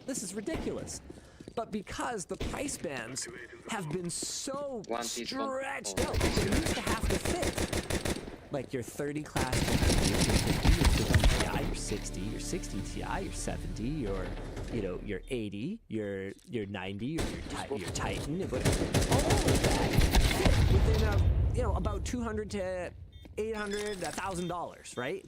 this is ridiculous. But because the price bands have been so stretched out, they used to have to fit. Like your 30 class, your 50, your 50 Ti, your 60, your 60 Ti, your 70, your, you know, your 80, your 90, or your Titan, but all of that fit within a, you know, about $200 to $800, $1,000, right?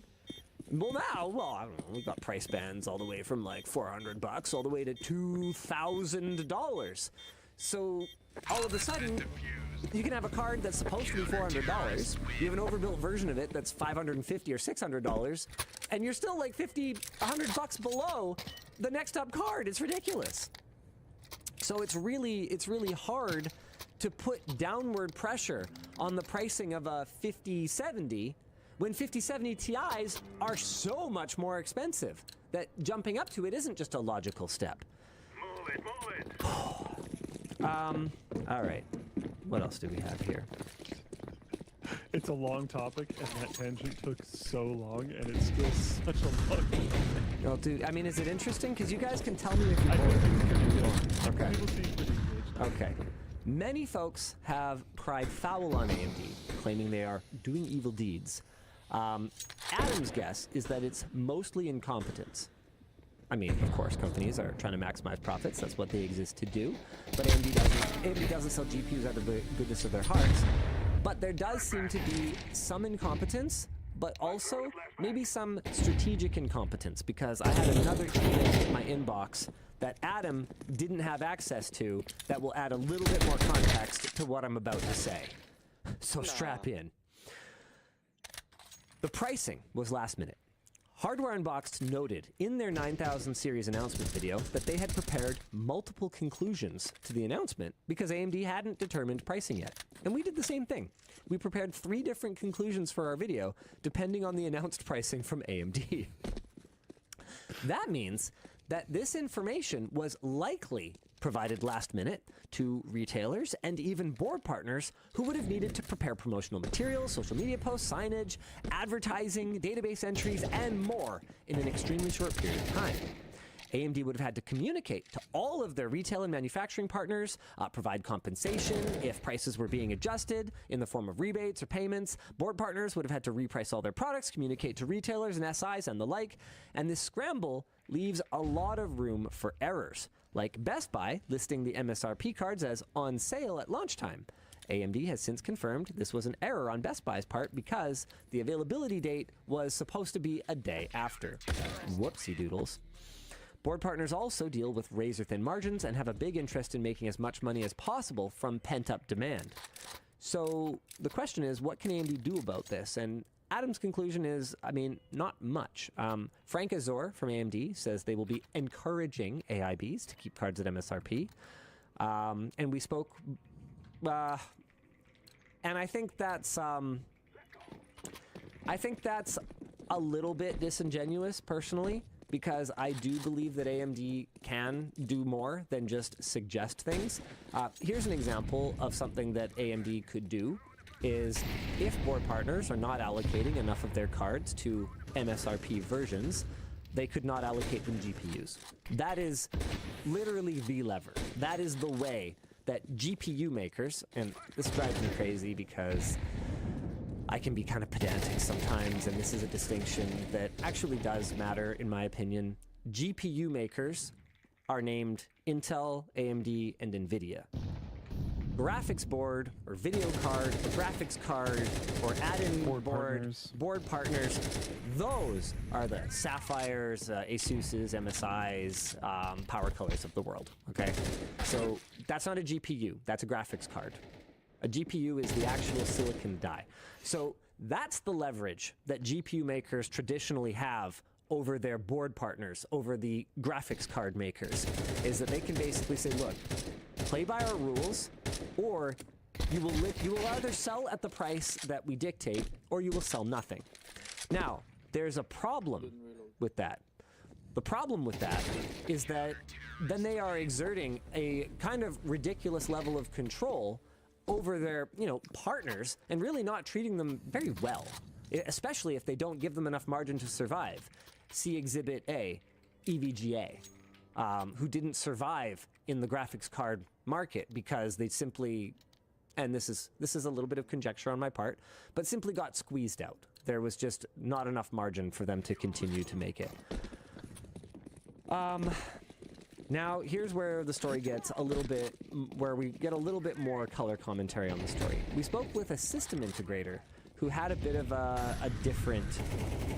Well, now, I don't know, we've got price bands all the way from like $400 all the way to $2,000. So all of a sudden, you can have a card that's supposed to be $400. You have an overbuilt version of it that's $550 or $600, and you're still like $50, $100 below the next up card. It's ridiculous. So it's really hard to put downward pressure on the pricing of a 5070 when 5070 Ti's are so much more expensive that jumping up to it isn't just a logical step. Move it. All right. What else do we have here? It's a long topic, and that tangent took so long, and it's still such a long Well, dude, I mean, is it interesting? Because you guys can tell me if you're I bored. think it's pretty good. Okay. People seem pretty engaged. Okay. Many folks have cried foul on AMD, claiming they are doing evil deeds. Adam's guess is that it's mostly incompetence. I mean, of course, companies are trying to maximize profits. That's what they exist to do. But AMD doesn't sell GPUs out of the goodness of their hearts. But there does seem to be some incompetence, but also maybe some strategic incompetence, because I had another email in my inbox that Adam didn't have access to that will add a little bit more context to what I'm about to say. So strap in. The pricing was last minute. Hardware Unboxed noted in their 9000 series announcement video that they had prepared multiple conclusions to the announcement because AMD hadn't determined pricing yet. And we did the same thing. We prepared 3 different conclusions for our video depending on the announced pricing from AMD. That means that this information was likely provided last minute to retailers and even board partners who would have needed to prepare promotional materials, social media posts, signage, advertising, database entries, and more in an extremely short period of time. AMD would have had to communicate to all of their retail and manufacturing partners, provide compensation if prices were being adjusted in the form of rebates or payments. Board partners would have had to reprice all their products, communicate to retailers and SIs and the like. And this scramble leaves a lot of room for errors, like Best Buy listing the MSRP cards as on sale at launch time. AMD has since confirmed this was an error on Best Buy's part because the availability date was supposed to be a day after. Whoopsie doodles. Board partners also deal with razor-thin margins and have a big interest in making as much money as possible from pent-up demand. So the question is, what can AMD do about this? And Adam's conclusion is, I mean, not much. Frank Azor from AMD says they will be encouraging AIBs to keep cards at MSRP. And we spoke, and I think that's a little bit disingenuous, personally, because I do believe that AMD can do more than just suggest things. Here's an example of something that AMD could do, is if board partners are not allocating enough of their cards to MSRP versions, they could not allocate them GPUs. That is literally the lever. That is the way that GPU makers, and this drives me crazy because I can be kind of pedantic sometimes, and this is a distinction that actually does matter, in my opinion. GPU makers are named Intel, AMD, and NVIDIA. Graphics board, or video card, or graphics card, or add-in board partners, those are the Sapphires, ASUS's, MSI's, power colors of the world, okay? So that's not a GPU, that's a graphics card. A GPU is the actual silicon die. So that's the leverage that GPU makers traditionally have over their board partners, over the graphics card makers, is that they can basically say, look, play by our rules, or you will either sell at the price that we dictate, or you will sell nothing. Now, there's a problem with that. The problem with that is that then they are exerting a kind of ridiculous level of control over their, partners, and really not treating them very well, especially if they don't give them enough margin to survive. See Exhibit A, EVGA. who didn't survive in the graphics card market because they simply, and this is a little bit of conjecture on my part, but simply got squeezed out. There was just not enough margin for them to continue to make it. Now, here's where the story gets a little bit, where we get a little bit more color commentary on the story. We spoke with a system integrator who had a bit of a different,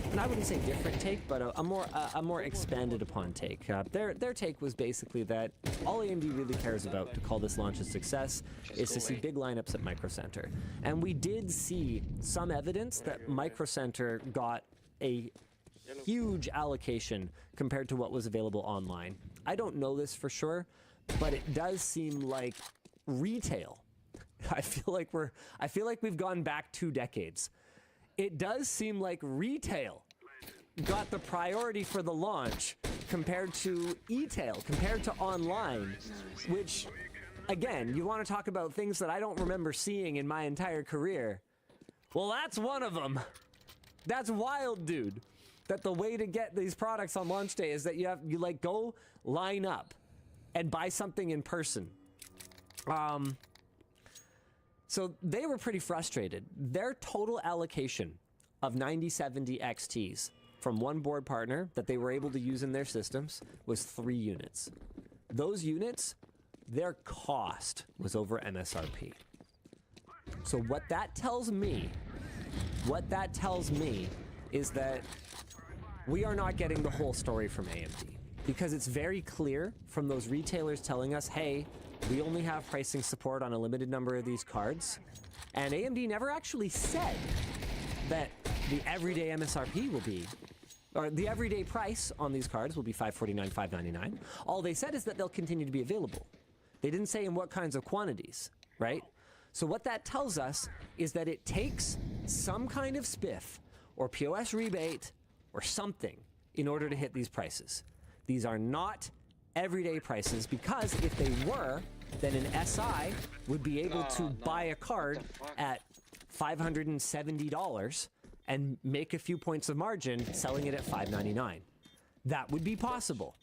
and I wouldn't say different take, but a more expanded upon take. Their take was basically that all AMD really cares about to call this launch a success is to see big lineups at Micro Center. And we did see some evidence that Micro Center got a huge allocation compared to what was available online. I don't know this for sure, but it does seem like retail. I feel like we've gone back 2 decades. It does seem like retail got the priority for the launch compared to e-tail, compared to online, which, again, you want to talk about things that I don't remember seeing in my entire career. Well, that's one of them. That's wild, dude. That the way to get these products on launch day is that you like go line up and buy something in person. So they were pretty frustrated. Their total allocation of 9070 XTs from one board partner that they were able to use in their systems was 3 units. Those units, their cost was over MSRP. So what that tells me is that we are not getting the whole story from AMD, because it's very clear from those retailers telling us, hey, we only have pricing support on a limited number of these cards. And AMD never actually said that the everyday MSRP will be, or the everyday price on these cards will be $549, $599. All they said is that they'll continue to be available. They didn't say in what kinds of quantities, right? So what that tells us is that it takes some kind of spiff or POS rebate or something in order to hit these prices. These are not everyday prices, because if they were, then an SI would be able to buy a card at $570 and make a few points of margin selling it at $599. That would be possible.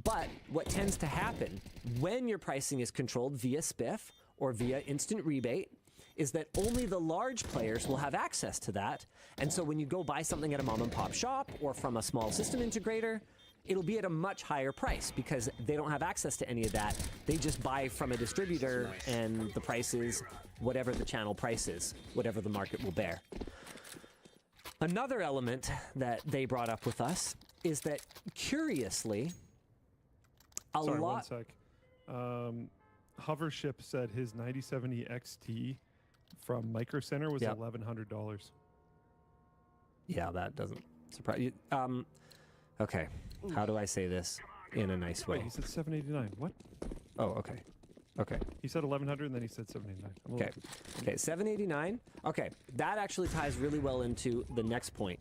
But what tends to happen when your pricing is controlled via spiff or via instant rebate is that only the large players will have access to that. And so when you go buy something at a mom and pop shop or from a small system integrator, it'll be at a much higher price because they don't have access to any of that. They just buy from a distributor, and the price is whatever the channel price is, whatever the market will bear. Another element that they brought up with us is that, curiously, Sorry, one sec. Hovership said his 9070 XT from Micro Center was $1,100. Yeah, that doesn't surprise you. Okay, how do I say this in a nice way? Wait, he said 789. What? Oh, okay. Okay. He said 1100 and then he said 789. Okay. Okay, 789. Okay, that actually ties really well into the next point.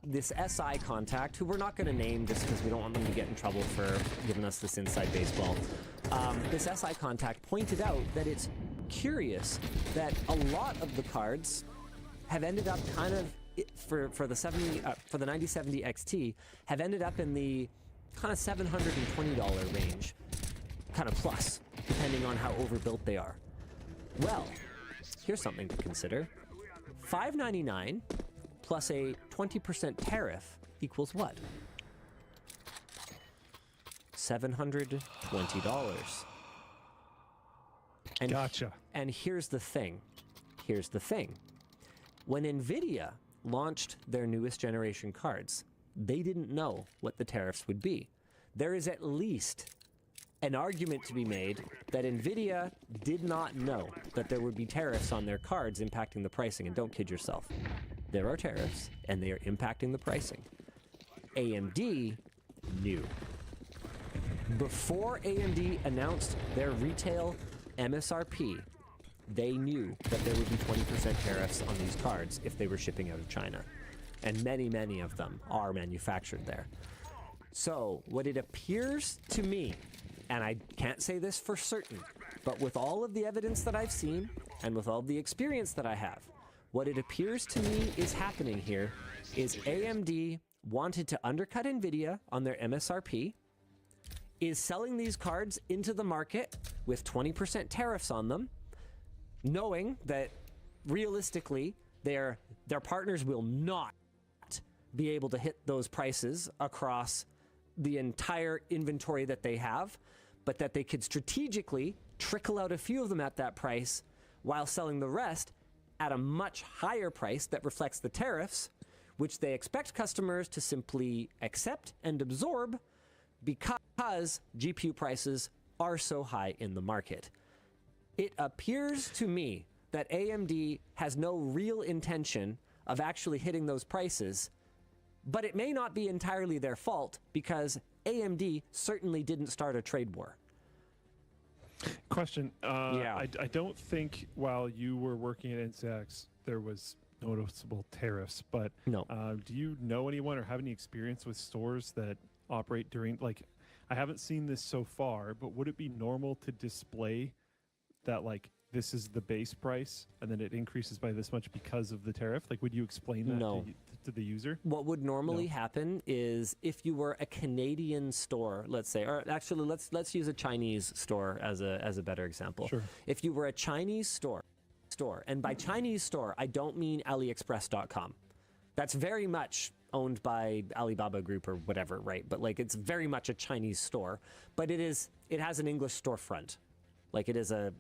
This SI contact, who we're not going to name just because we don't want them to get in trouble for giving us this inside baseball. This SI contact pointed out that it's curious that a lot of the cards have ended up kind of for the 9070 XT have ended up in the kind of $720 range, kind of plus, depending on how overbuilt they are. Well, here's something to consider. $599 plus a 20% tariff equals what? $720. And gotcha. And here's the thing. Here's the thing. When NVIDIA launched their newest generation cards, they didn't know what the tariffs would be. There is at least an argument to be made that NVIDIA did not know that there would be tariffs on their cards impacting the pricing. And don't kid yourself. There are tariffs, and they are impacting the pricing. AMD knew. Before AMD announced their retail MSRP, they knew that there would be 20% tariffs on these cards if they were shipping out of China. And many, many of them are manufactured there. So what it appears to me, and I can't say this for certain, but with all of the evidence that I've seen and with all the experience that I have, what it appears to me is happening here is AMD wanted to undercut NVIDIA on their MSRP is selling these cards into the market with 20% tariffs on them, knowing that realistically their partners will not be able to hit those prices across the entire inventory that they have, but that they could strategically trickle out a few of them at that price while selling the rest at a much higher price that reflects the tariffs, which they expect customers to simply accept and absorb because GPU prices are so high in the market. It appears to me that AMD has no real intention of actually hitting those prices, but it may not be entirely their fault because AMD certainly didn't start a trade war. Question. Yeah. I don't think while you were working at NCX there was noticeable tariffs, but No. Do you know anyone or have any experience with stores that operate during, like, I haven't seen this so far, but would it be normal to display that, like, this is the base price and then it increases by this much because of the tariff? Like, would you explain that No. to the user? What would normally No. happen is if you were a Canadian store, let's say, or actually let's use a Chinese store as a better example. Sure. If you were a Chinese store, and by Chinese store, I don't mean AliExpress.com. That's very much owned by Alibaba Group or whatever, right? But like it's very much a Chinese store, but it has an English storefront. Like it is a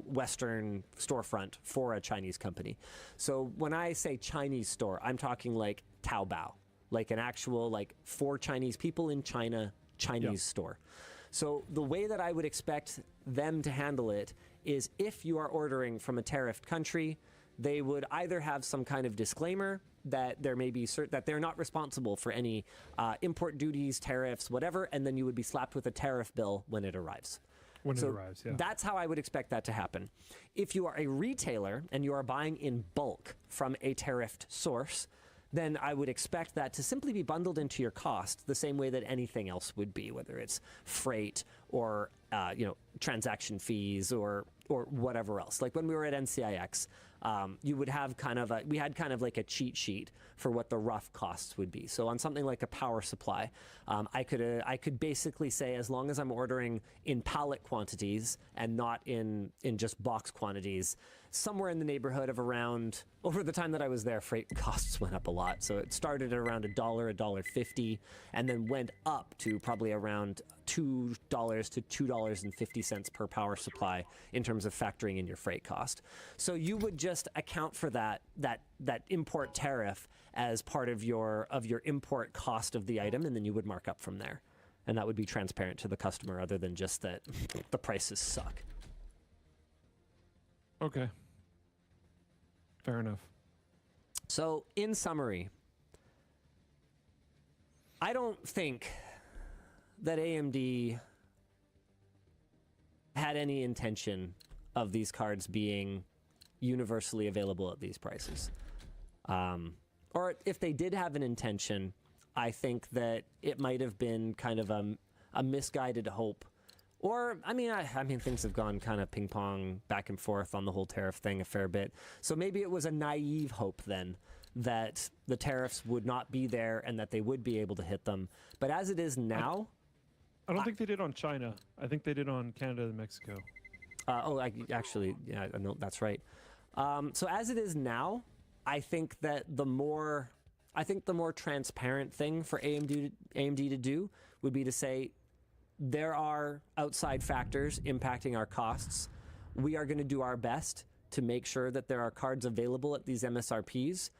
Western storefront for a Chinese company. So when I say Chinese store, I'm talking like Taobao, like an actual like for Chinese people in China Chinese store. So the way that I would expect them to handle it is if you are ordering from a tariffed country, they would either have some kind of disclaimer that there may be that they're not responsible for any import duties, tariffs, whatever, and then you would be slapped with a tariff bill when it arrives. When it arrives, yeah. That's how I would expect that to happen. If you are a retailer and you are buying in bulk from a tariffed source, then I would expect that to simply be bundled into your cost the same way that anything else would be, whether it's freight or transaction fees or whatever else. Like when we were at NCIX, you would have we had kind of like a cheat sheet for what the rough costs would be. So on something like a power supply, I could basically say, as long as I'm ordering in pallet quantities and not in just box quantities, somewhere in the neighborhood of around, over the time that I was there, freight costs went up a lot. So it started at around $1, $1.50, and then went up to probably around $2 to $2.50 per power supply in terms of factoring in your freight cost. So you would just account for that import tariff as part of your import cost of the item, and then you would mark up from there. And that would be transparent to the customer, other than just that the prices suck. Okay. Fair enough. So, in summary, I don't think that AMD had any intention of these cards being universally available at these prices. Or if they did have an intention, I think that it might have been kind of a misguided hope. Or, I mean, things have gone kind of ping pong back and forth on the whole tariff thing a fair bit. So maybe it was a naive hope then that the tariffs would not be there and that they would be able to hit them. But as it is now, I don't think they did on China. I think they did on Canada and Mexico. Actually, yeah, no, that's right. So as it is now, I think that the more transparent thing for AMD to do would be to say, there are outside factors impacting our costs. We are going to do our best to make sure that there are cards available at these MSRPs.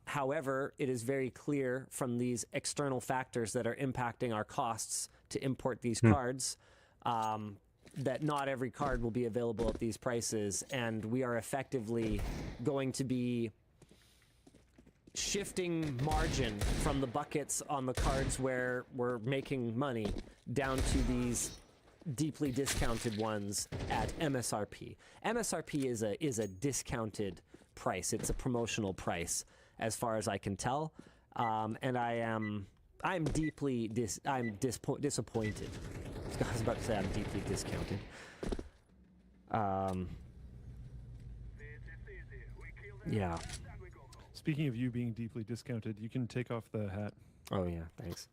However, it is very clear from these external factors that are impacting our costs to import these cards that not every card will be available at these prices, and we are effectively going to be shifting margin from the buckets on the cards where we're making money down to these deeply discounted ones at MSRP. MSRP is a discounted price. It's a promotional price, as far as I can tell, and I'm deeply disappointed. I was about to say I'm deeply discounted. Yeah. Speaking of you being deeply discounted, you can take off the hat. Oh yeah, thanks.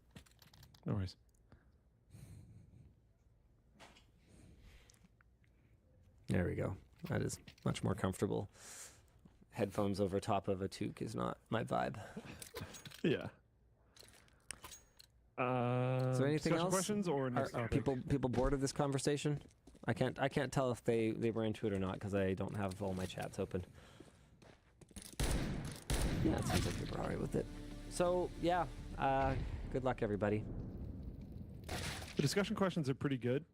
No worries. There we go. That is much more comfortable. Headphones over top of a toque is not my vibe. Yeah. Is there anything else? Questions or Are next topic? people bored of this conversation? I can't tell if they were into it or not because I don't have all my chats open. Yeah, it seems like people are alright with it. So yeah, good luck everybody. The discussion questions are pretty good.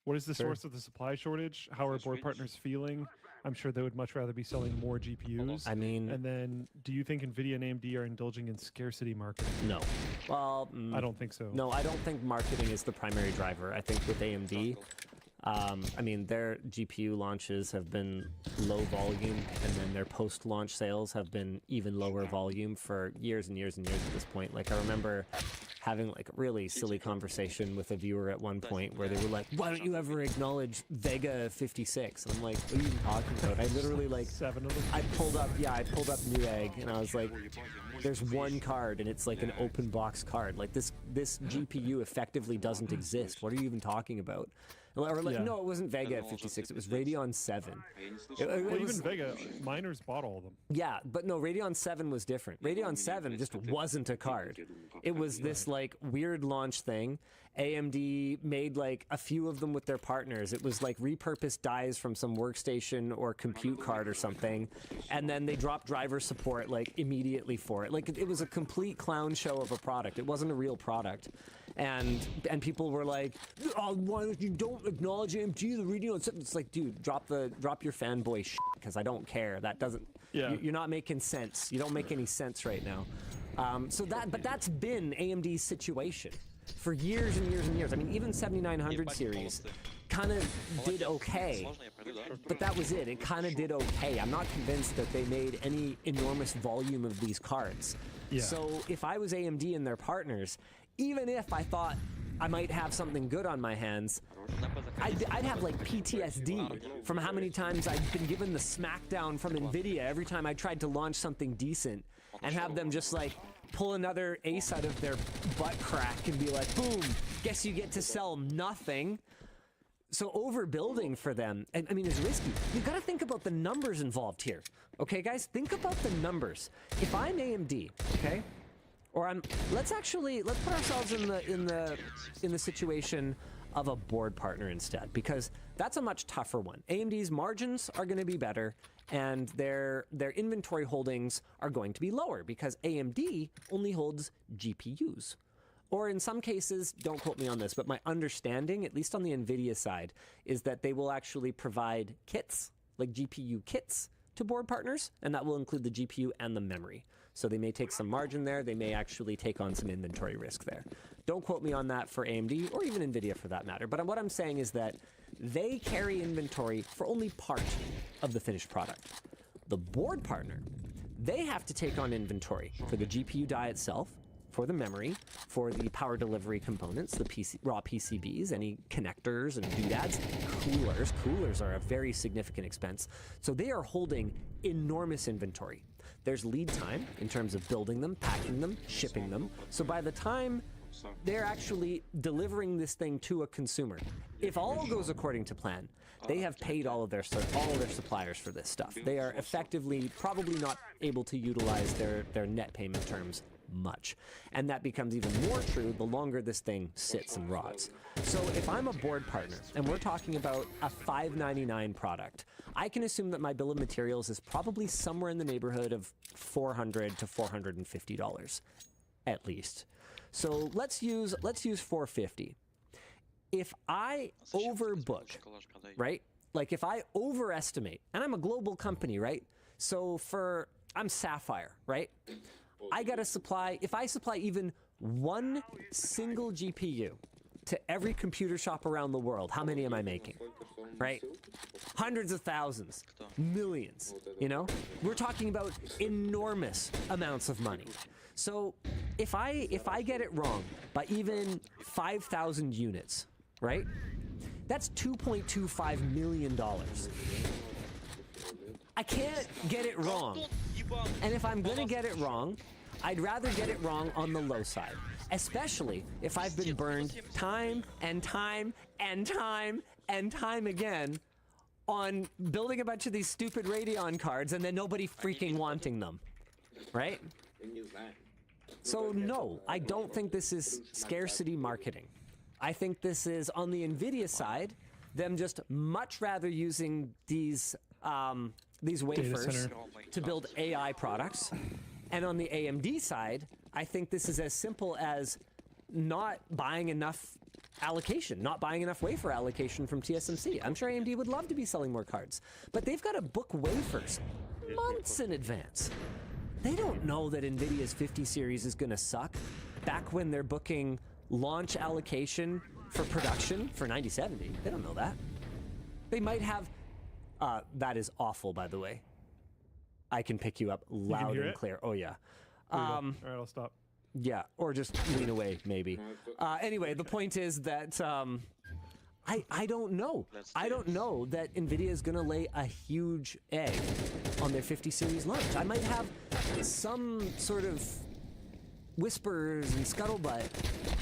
What is the source of the supply shortage? How are board partners feeling? I'm sure they would much rather be selling more GPUs. I mean, and then, do you think NVIDIA and AMD are indulging in scarcity marketing? no. Well, I don't think so. No, I don't think marketing is the primary driver. I think with AMD, I mean, their GPU launches have been low volume, and then their post-launch sales have been even lower volume for years and years and years at this point. Like, I remember having like a really silly conversation with a viewer at one point where they were like, why don't you ever acknowledge Vega 56? And I'm like, what are you even talking about? I literally like, 7 of them? I pulled up Newegg and I was like, there's one card and it's like an open box card. Like this GPU effectively doesn't exist. What are you even talking about? Or like, no, it wasn't Vega at 56. It was Radeon 7. Even Vega, miners bought all of them. Yeah, but no, Radeon 7 was different. Radeon 7 just wasn't a card. It was this like weird launch thing. AMD made like a few of them with their partners. It was like repurposed dies from some workstation or compute card or something. And then they dropped driver support like immediately for it. Like it was a complete clown show of a product. It wasn't a real product. And people were like, oh, why don't you don't acknowledge AMD, the Radeon 7? It's like, dude, drop your fanboy shit because I don't care. That doesn't, you're not making sense. You don't make any sense right now. But that's been AMD's situation for years and years and years. I mean, even 7900 series kind of did okay, but that was it. It kind of did okay. I'm not convinced that they made any enormous volume of these cards. Yeah. So if I was AMD and their partners, even if I thought I might have something good on my hands, I'd have like PTSD from how many times I've been given the smackdown from NVIDIA every time I tried to launch something decent and have them just like pull another ace out of their butt crack and be like, boom, guess you get to sell nothing. So overbuilding for them, I mean, is risky. You've got to think about the numbers involved here. Okay, guys, think about the numbers. If I'm AMD, okay, or let's put ourselves in the situation of a board partner instead, because that's a much tougher one. AMD's margins are going to be better, and their inventory holdings are going to be lower because AMD only holds GPUs. Or in some cases, don't quote me on this, but my understanding, at least on the NVIDIA side, is that they will actually provide kits, like GPU kits, to board partners, and that will include the GPU and the memory. So they may take some margin there, they may actually take on some inventory risk there. Don't quote me on that for AMD, or even NVIDIA for that matter, but what I'm saying is that they carry inventory for only part of the finished product. The board partner, they have to take on inventory for the GPU die itself, for the memory, for the power delivery components, the raw PCBs, any connectors and doodads, coolers. Coolers are a very significant expense. So they are holding enormous inventory. There's lead time in terms of building them, packing them, shipping them. So by the time they're actually delivering this thing to a consumer, if all goes according to plan, they have paid all of their suppliers for this stuff. They are effectively probably not able to utilize their net payment terms much. And that becomes even more true the longer this thing sits and rots. So if I'm a board partner and we're talking about a $599 product, I can assume that my bill of materials is probably somewhere in the neighborhood of $400 to $450 at least. So let's use $450. If I overbook, right? Like if I overestimate, and I'm a global company, right? So I'm Sapphire, right? I gotta supply, if I supply even one single GPU to every computer shop around the world, how many am I making? Right? Hundreds of thousands, millions, you know? We're talking about enormous amounts of money. So if I get it wrong by even 5,000 units, right? That's $2.25 million. I can't get it wrong. And if I'm gonna get it wrong, I'd rather get it wrong on the low side, especially if I've been burned time and time and time and time again on building a bunch of these stupid Radeon cards and then nobody freaking wanting them, right? So no, I don't think this is scarcity marketing. I think this is, on the NVIDIA side, them just much rather using these wafers to build AI products. And on the AMD side, I think this is as simple as not buying enough allocation, not buying enough wafer allocation from TSMC. I'm sure AMD would love to be selling more cards, but they've got to book wafers months in advance. They don't know that NVIDIA's 50 series is going to suck back when they're booking launch allocation for production for 9070. They don't know that. They might have... that is awful, by the way. I can pick you up loud and clear. Oh, yeah. All right, I'll stop. Yeah, or just lean away, maybe. Anyway, the point is that I don't know. I don't know that NVIDIA is going to lay a huge egg on their 50 series launch. I might have some sort of whispers and scuttlebutt,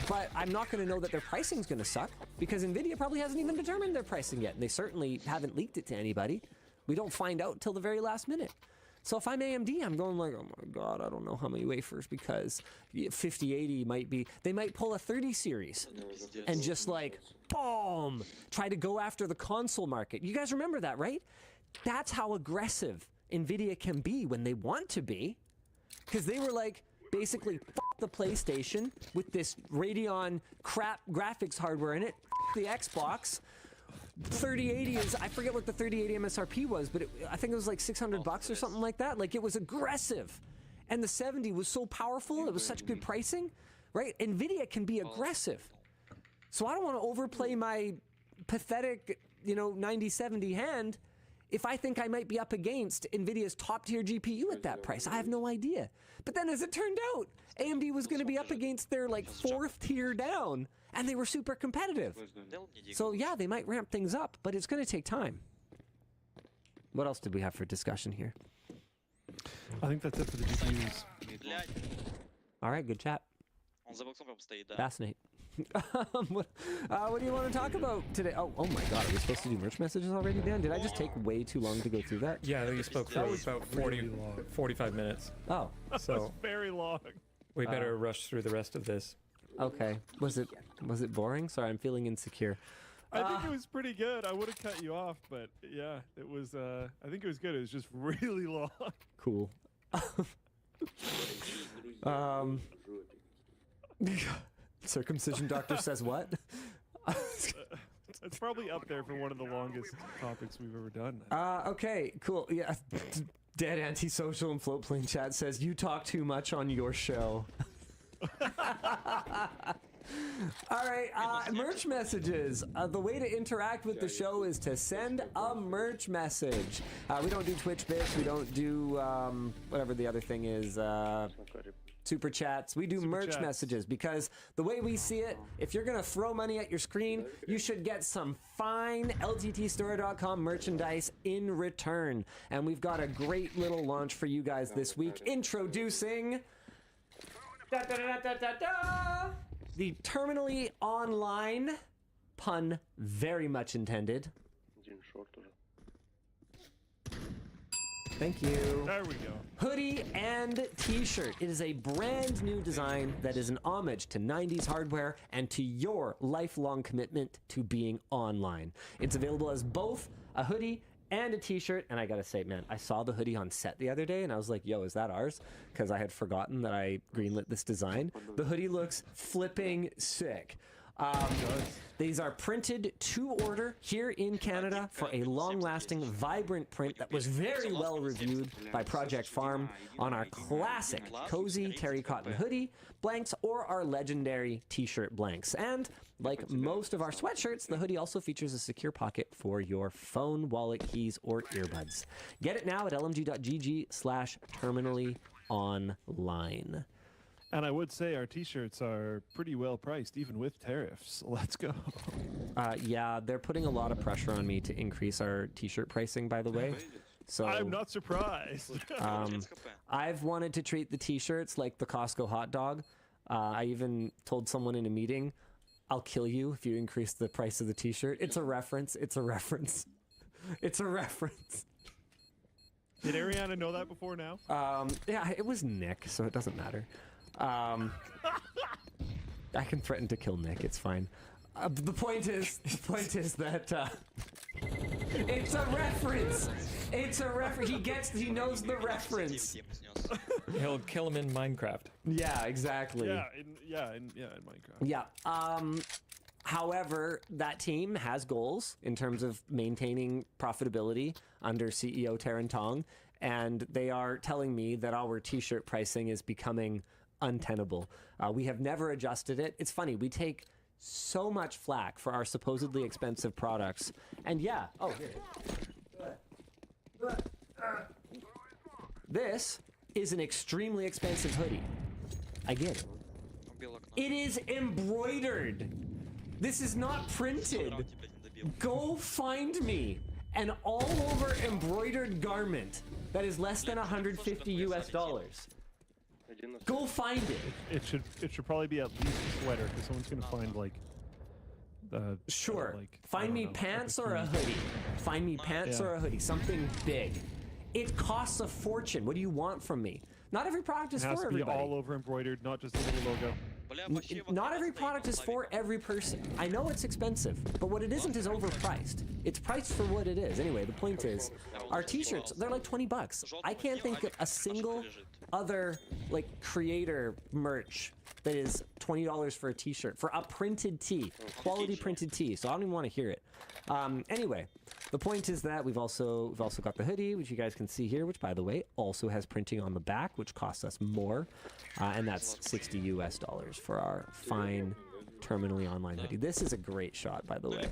but I'm not going to know that their pricing is going to suck because NVIDIA probably hasn't even determined their pricing yet, and they certainly haven't leaked it to anybody. We don't find out till the very last minute. So if I'm AMD, I'm going like, oh my God, I don't know how many wafers, because 5080 might be, they might pull a 30 series and just like, boom, try to go after the console market. You guys remember that, right? That's how aggressive NVIDIA can be when they want to be, because they were like, basically, fuck the PlayStation with this Radeon crap graphics hardware in it, the Xbox. 3080 is, I forget what the 3080 MSRP was, but I think it was like $600 or something like that. Like, it was aggressive. And the 70 was so powerful, it was such good pricing, right? NVIDIA can be aggressive. So I don't want to overplay my pathetic, 9070 hand if I think I might be up against NVIDIA's top-tier GPU at that price. I have no idea. But then as it turned out, AMD was going to be up against their, like, fourth tier down, and they were super competitive. So, yeah, they might ramp things up, but it's going to take time. What else did we have for discussion here? I think that's it for the GPUs. All right, good chat. Fascinate. What do you want to talk about today? Oh my God, are we supposed to do merch messages already, Dan? Did I just take way too long to go through that? Yeah, I think you spoke for about 45 minutes. Oh. So that was very long. We better rush through the rest of this. Okay. Was it boring? Sorry, I'm feeling insecure. I think it was pretty good. I would have cut you off, but yeah, it was, I think it was good. It was just really long. Cool. Circumcision doctor says what? It's probably up there for one of the longest topics we've ever done. Okay, cool. Yeah. Dead Antisocial and Floatplane chat says, you talk too much on your show. All right, merch messages. The way to interact with the show is to send a merch message. We don't do Twitch bits. We don't do whatever the other thing is. Super chats. We do merch messages because the way we see it, if you're going to throw money at your screen, you should get some fine LTTstore.com merchandise in return. And we've got a great little launch for you guys this week. Introducing the Terminally Online, pun very much intended. Thank you. There we go. Hoodie and t-shirt. It is a brand new design that is an homage to 90s hardware and to your lifelong commitment to being online. It's available as both a hoodie and a t-shirt, and I gotta say, man, I saw the hoodie on set the other day and I was like, yo, is that ours? Because I had forgotten that I greenlit this design. The hoodie looks flipping sick. These are printed to order here in Canada for a long-lasting, vibrant print that was very well reviewed by Project Farm on our classic cozy terry cotton hoodie blanks or our legendary t-shirt blanks. And like most of our sweatshirts, the hoodie also features a secure pocket for your phone, wallet, keys, or earbuds. Get it now at lmg.gg/terminallyonline. And I would say our t-shirts are pretty well priced, even with tariffs. Let's go. Yeah, they're putting a lot of pressure on me to increase our t-shirt pricing, by the way. So I'm not surprised. I've wanted to treat the t-shirts like the Costco hot dog. I even told someone in a meeting, I'll kill you if you increase the price of the t-shirt. It's a reference. It's a reference. It's a reference. Did Ariana know that before now? Yeah, it was Nick, so it doesn't matter. I can threaten to kill Nick. It's fine. The point is that it's a reference. It's a reference. He knows the reference. He'll kill him in Minecraft. Yeah, exactly. In Minecraft. Yeah. However, that team has goals in terms of maintaining profitability under CEO Taryn Tong, and they are telling me that our t-shirt pricing is becoming untenable. We have never adjusted it. It's funny, we take so much flack for our supposedly expensive products, and yeah, oh, here. This is an extremely expensive hoodie. I get it. It is embroidered. This is not printed. Go find me an all-over embroidered garment that is less than $150 US. Go find it. It should probably be at least a sweater, because someone's gonna find like Sure. like, I Find don't me know, pants like or a hoodie. Find me pants or a hoodie. Something big. It costs a fortune. What do you want from me? Not every product is It has for to be everybody. all over embroidered, not just a little logo. Not every product is for every person. I know it's expensive, but what it isn't is overpriced. It's priced for what it is. Anyway, the point is, our t-shirts, they're like 20 bucks. I can't think of a single other like creator merch that is $20 for a t-shirt, for a printed tee, quality printed tee. So I don't even want to hear it. Anyway, the point is that we've also got the hoodie, which you guys can see here, which by the way also has printing on the back, which costs us more, and that's $60 US for our fine terminally online hoodie. This is a great shot, by the way.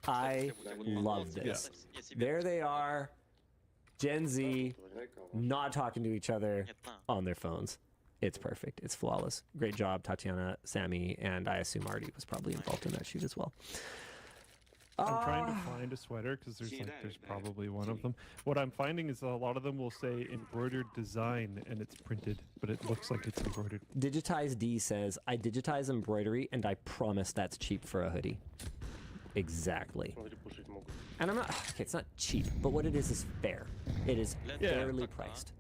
I love this. There they are, Gen Z, not talking to each other on their phones. It's perfect. It's flawless. Great job, Tatiana, Sammy, and I assume Artie was probably involved in that shoot as well. I'm trying to find a sweater because there's probably one of them. What I'm finding is a lot of them will say embroidered design and it's printed, but it looks like it's embroidered. Digitize D says, I digitize embroidery and I promise that's cheap for a hoodie. Exactly. And I'm not, okay, it's not cheap, but what it is fair. It is fairly priced.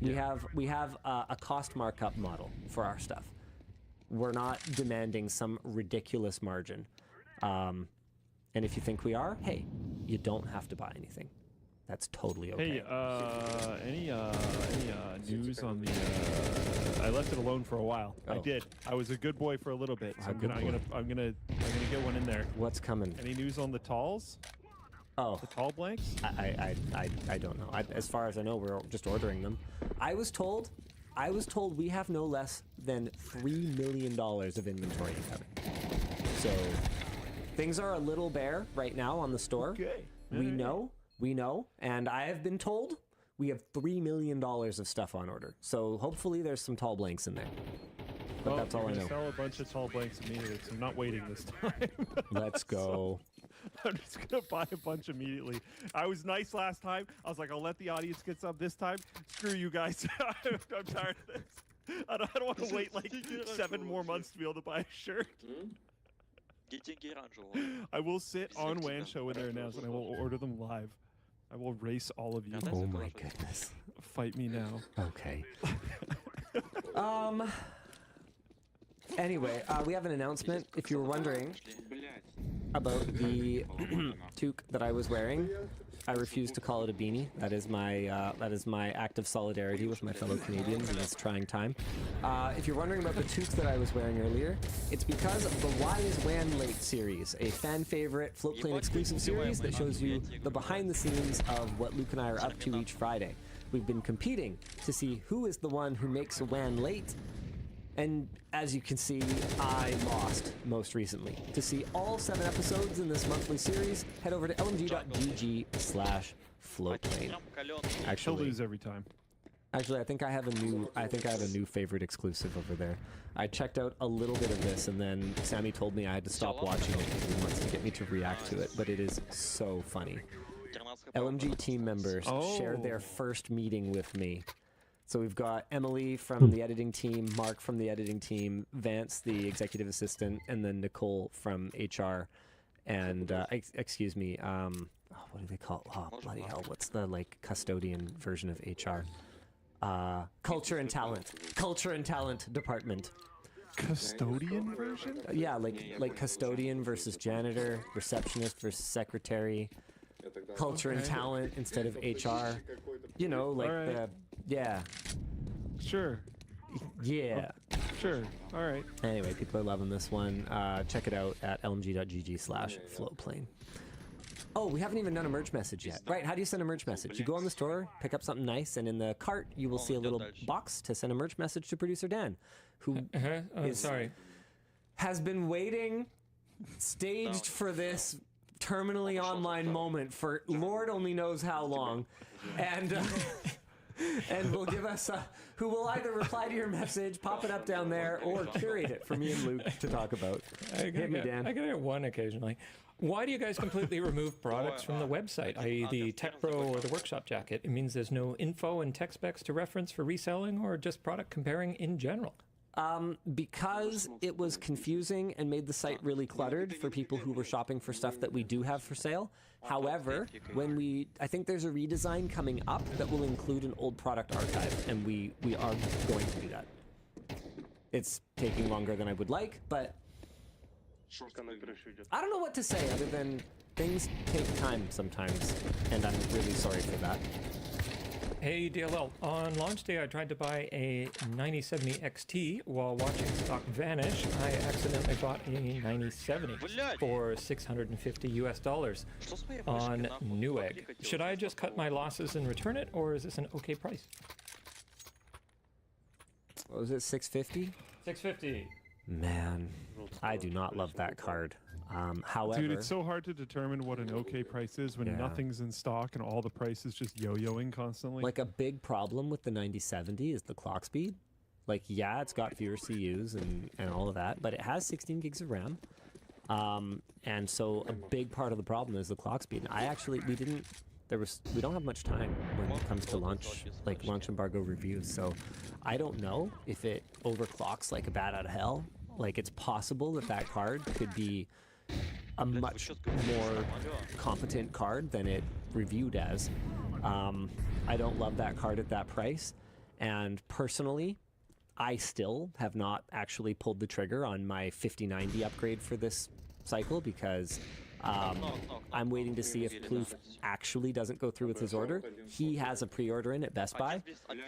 We have a cost markup model for our stuff. We're not demanding some ridiculous margin. And if you think we are, hey, you don't have to buy anything. That's totally okay. Hey, any news on the? I left it alone for a while. Oh. I did. I was a good boy for a little bit. So I'm gonna get one in there. What's coming? Any news on the talls? Oh, The tall blanks? I don't know. As far as I know, we're just ordering them. I was told we have no less than $3 million of inventory incoming. So things are a little bare right now on the store. Okay. We know, and I have been told we have $3 million of stuff on order. So hopefully there's some tall blanks in there. But that's all I know. Sell a bunch of tall blanks immediately, so I'm not waiting this time. Let's go. I'm just gonna buy a bunch immediately. I was nice last time. I was like, I'll let the audience get some this time. Screw you guys. I'm tired of this. I don't want to wait like 7 more months to be able to buy a shirt. I will sit on WAN show when they're announced, and I will order them live. I will race all of you. Oh my goodness. Fight me now. Okay. Anyway, we have an announcement. If you were wondering about the toque that I was wearing, I refuse to call it a beanie. That is my act of solidarity with my fellow Canadians in this trying time. If you're wondering about the toque that I was wearing earlier, it's because of the Why Is WAN Late series, a fan favorite Floatplane exclusive series that shows you the behind the scenes of what Luke and I are up to each Friday. We've been competing to see who is the one who makes a WAN late. And as you can see, I lost most recently. To see all 7 episodes in this monthly series, head over to lmg.gg/floatplane. She'll Actually, lose every time. I think I have a new favorite exclusive over there. I checked out a little bit of this, and then Sammy told me I had to stop watching it because he wants to get me to react to it. But it is so funny. LMG team members shared their first meeting with me. So we've got Emily from the editing team, Mark from the editing team, Vance, the executive assistant, and then Nicole from HR. And, excuse me, what do they call? Oh, bloody hell! What's the like custodian version of HR? Culture and talent department. Custodian version? Yeah, like custodian versus janitor, receptionist versus secretary, culture and talent instead of HR. You know, like Alright. yeah. Sure. Yeah. Sure. All right. Anyway, people are loving this one. Check it out at lmg.gg/flowplane. Oh, we haven't even done a merch message yet. Right, how do you send a merch message? You go on the store, pick up something nice, and in the cart, you will see a little box to send a merch message to producer Dan, who Oh, sorry. has been waiting, staged for this terminally online moment for Lord only knows how long. And... and will give us who will either reply to your message, pop it up down there, or curate it for me and Luke to talk about. Hit me, Dan. I get one occasionally. Why do you guys completely remove products from the website, i.e. the Tech Pro or the Workshop Jacket? It means there's no info and tech specs to reference for reselling or just product comparing in general. Because it was confusing and made the site really cluttered for people who were shopping for stuff that we do have for sale. However, I think there's a redesign coming up that will include an old product archive, and we are going to do that. It's taking longer than I would like, but I don't know what to say other than things take time sometimes, and I'm really sorry for that. Hey DLL, on launch day I tried to buy a 9070 XT. While watching stock vanish, I accidentally bought a 9070 for $650 on Newegg. Should I just cut my losses and return it, or is this an okay price? What was it, 650? 650. Man, I do not love that card. However, Dude, it's so hard to determine what an okay price is when Yeah. nothing's in stock and all the prices just yo-yoing constantly. like a big problem with the 9070 is the clock speed. Like, yeah, it's got fewer CUs and all of that, but it has 16 gigs of RAM. And so a big part of the problem is the clock speed. We don't have much time when it comes to launch embargo reviews. So I don't know if it overclocks like a bat out of hell. Like, it's possible that card could be a much more competent card than it reviewed as. I don't love that card at that price. And personally, I still have not actually pulled the trigger on my 5090 upgrade for this cycle because I'm waiting to see if Plouffe actually doesn't go through with his order. He has a pre-order in at Best Buy,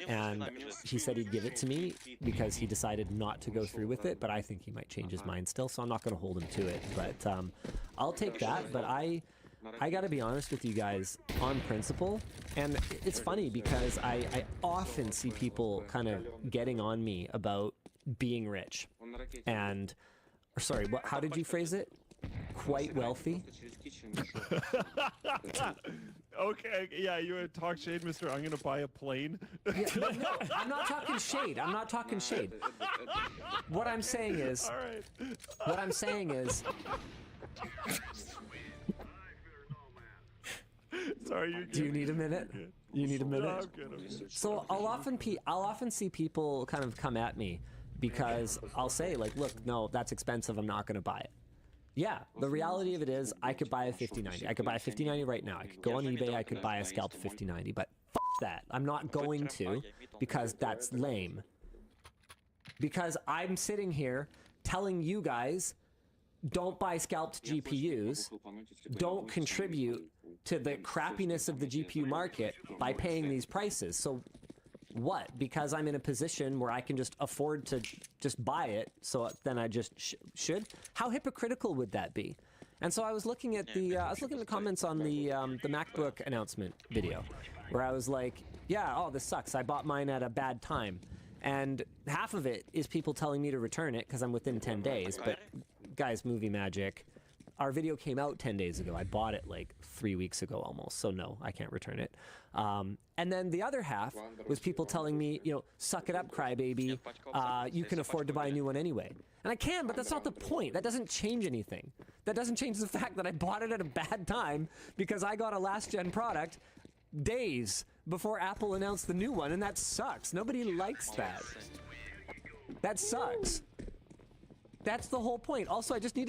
and he said he'd give it to me because he decided not to go through with it, but I think he might change his mind still, so I'm not going to hold him to it. But I'll take that, but I got to be honest with you guys on principle, and it's funny because I often see people kind of getting on me about being rich, and, or sorry, how did you phrase it? Quite wealthy. Okay, yeah, you would talk shade, mister. I'm gonna buy a plane. Yeah, no, I'm not talking shade. I'm not talking shade. What I'm saying is, All right. what I'm saying is, Sorry, do you need a minute? You need a No, minute? I'm good. I'm good. So I'll often see people kind of come at me because I'll say like, look, no, that's expensive. I'm not going to buy it. Yeah, the reality of it is I could buy a 5090. I could buy a 5090 right now. I could go on eBay. I could buy a scalped 5090, but f that. I'm not going to because that's lame. Because I'm sitting here telling you guys, don't buy scalped GPUs. Don't contribute to the crappiness of the GPU market by paying these prices. So what? Because I'm in a position where I can just afford to just buy it, so then I just should? How hypocritical would that be? And so I was looking at the comments on the MacBook announcement video, where I was like, yeah, oh, this sucks. I bought mine at a bad time. And half of it is people telling me to return it because I'm within 10 days. But guys, movie magic. Our video came out 10 days ago. I bought it like 3 weeks ago almost. So no, I can't return it. And then the other half was people telling me, you know, suck it up, crybaby. You can afford to buy a new one anyway. And I can, but that's not the point. That doesn't change anything. That doesn't change the fact that I bought it at a bad time because I got a last-gen product days before Apple announced the new one, and that sucks. Nobody likes that. That sucks. That's the whole point. Also, I just need to